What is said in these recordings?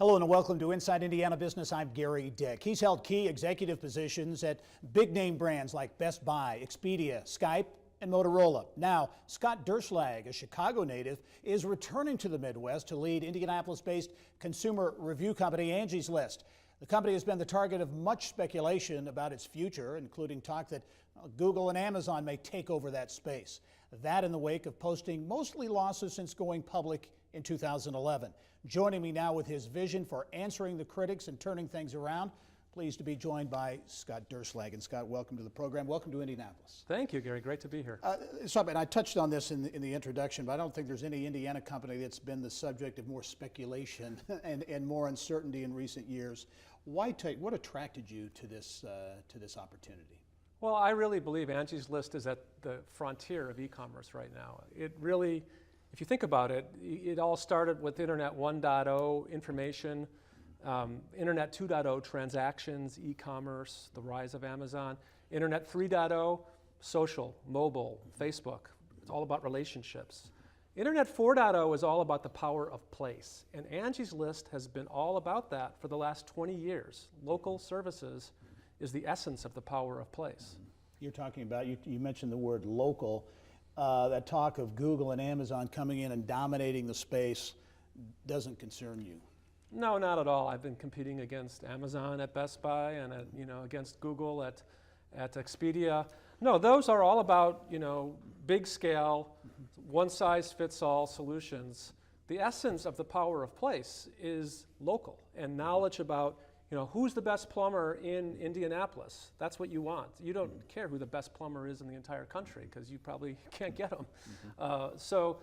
Hello and welcome to Inside Indiana Business. I'm Gary Dick. He's held key executive positions at big name brands like Best Buy, Expedia, Skype, and Motorola. Now, Scott Durchslag, a Chicago native, is returning to the Midwest to lead Indianapolis-based consumer review company Angie's List. The company has been the target of much speculation about its future, including talk that Google and Amazon may take over that space. That in the wake of posting mostly losses since going public in 2011. Joining me now with his vision for answering the critics and turning things around, pleased to be joined by Scott Durchslag. And Scott, welcome to the program. Welcome to Indianapolis. Thank you, Gary. Great to be here. And I touched on this in the introduction, but I don't think there's any Indiana company that's been the subject of more speculation and more uncertainty in recent years. What attracted you to this opportunity? Well, I really believe Angie's List is at the frontier of e-commerce right now. It really, if you think about it, it all started with Internet 1.0 information, Internet 2.0 transactions, e-commerce, the rise of Amazon, Internet 3.0 social, mobile, Facebook. It's all about relationships. Internet 4.0 is all about the power of place, and Angie's List has been all about that for the last 20 years. Local services is the essence of the power of place. You're talking about, you mentioned the word local. That talk of Google and Amazon coming in and dominating the space doesn't concern you. No, not at all. I've been competing against Amazon at Best Buy and against Google at Expedia. No, those are all about big scale, one size fits all solutions. The essence of the power of place is local and knowledge about who's the best plumber in Indianapolis. That's what you want. You don't care who the best plumber is in the entire country because you probably can't get them. So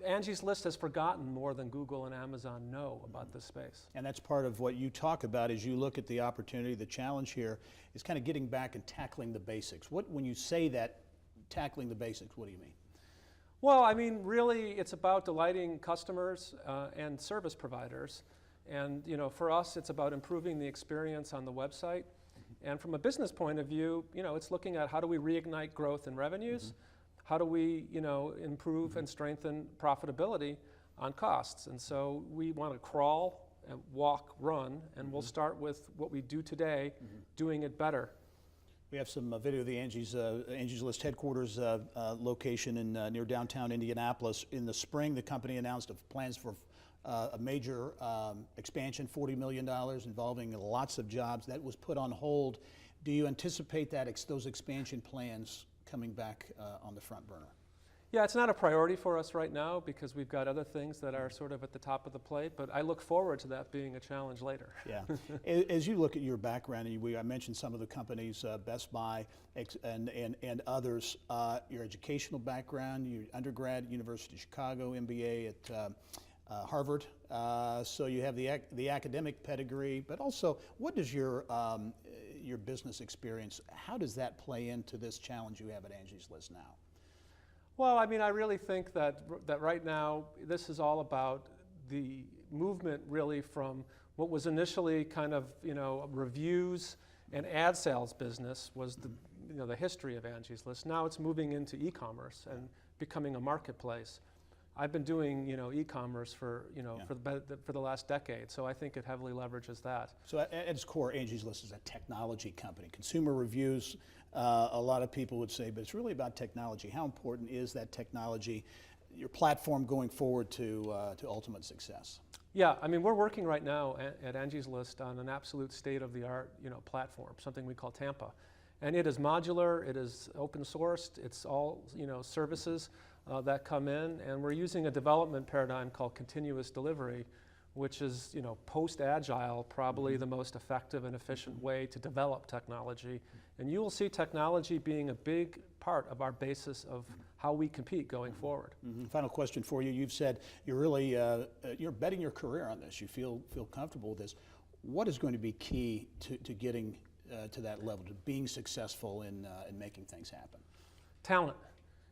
Angie's List has forgotten more than Google and Amazon know about this space. And that's part of what you talk about as you look at the opportunity. The challenge here is kind of getting back and tackling the basics. When you say that, tackling the basics, what do you mean? Well, I mean, really, it's about delighting customers and service providers. And for us, it's about improving the experience on the website. And from a business point of view, it's looking at how do we reignite growth and revenues? How do we, improve and strengthen profitability on costs? And so we want to crawl and walk, run, and we'll start with what we do today, doing it better. We have some video of the Angie's List headquarters location in near downtown Indianapolis. In the spring, the company announced plans for a major expansion, $40 million, involving lots of jobs. That was put on hold. Do you anticipate that those expansion plans coming back on the front burner? Yeah, it's not a priority for us right now because we've got other things that are sort of at the top of the plate, but I look forward to that being a challenge later. Yeah. As you look at your background, and I mentioned some of the companies, Best Buy and others, your educational background, your undergrad, University of Chicago, MBA at Harvard, so you have the academic pedigree, but also what does your business experience, how does that play into this challenge you have at Angie's List now? Well, I mean, I really think that right now this is all about the movement really from what was initially kind of reviews and ad sales business was the history of Angie's List. Now it's moving into e-commerce and becoming a marketplace. I've been doing e-commerce for the last decade, so I think it heavily leverages that. So at its core, Angie's List is a technology company. Consumer reviews, a lot of people would say, but it's really about technology. How important is that technology, your platform going forward to ultimate success? Yeah, I mean, we're working right now at Angie's List on an absolute state-of-the-art platform, something we call Tampa. And it is modular, it is open sourced, it's all services that come in, and we're using a development paradigm called continuous delivery, which is post-agile, probably the most effective and efficient way to develop technology. And you will see technology being a big part of our basis of how we compete going forward. Final question for you. You've said you're really you're betting your career on this. You feel comfortable with this. What is going to be key to getting to that level, to being successful in making things happen? Talent.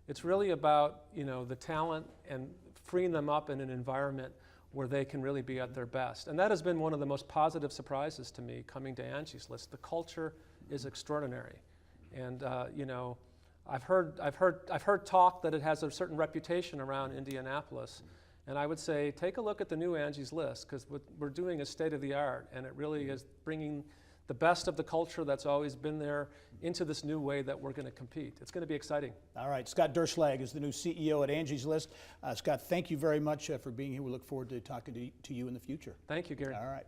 It's really about the talent and freeing them up in an environment where they can really be at their best. And that has been one of the most positive surprises to me coming to Angie's List. The culture is extraordinary. And I've heard talk that it has a certain reputation around Indianapolis. And I would say, take a look at the new Angie's List, because what we're doing is state of the art, and it really is bringing the best of the culture that's always been there into this new way that we're going to compete. It's going to be exciting. All right, Scott Durchslag is the new CEO at Angie's List. Scott, thank you very much for being here. We look forward to talking to you in the future. Thank you, Gary. All right.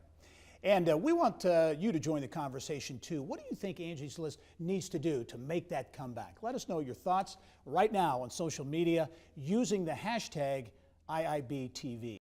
And we want you to join the conversation too. What do you think Angie's List needs to do to make that comeback? Let us know your thoughts right now on social media using the hashtag IIBTV.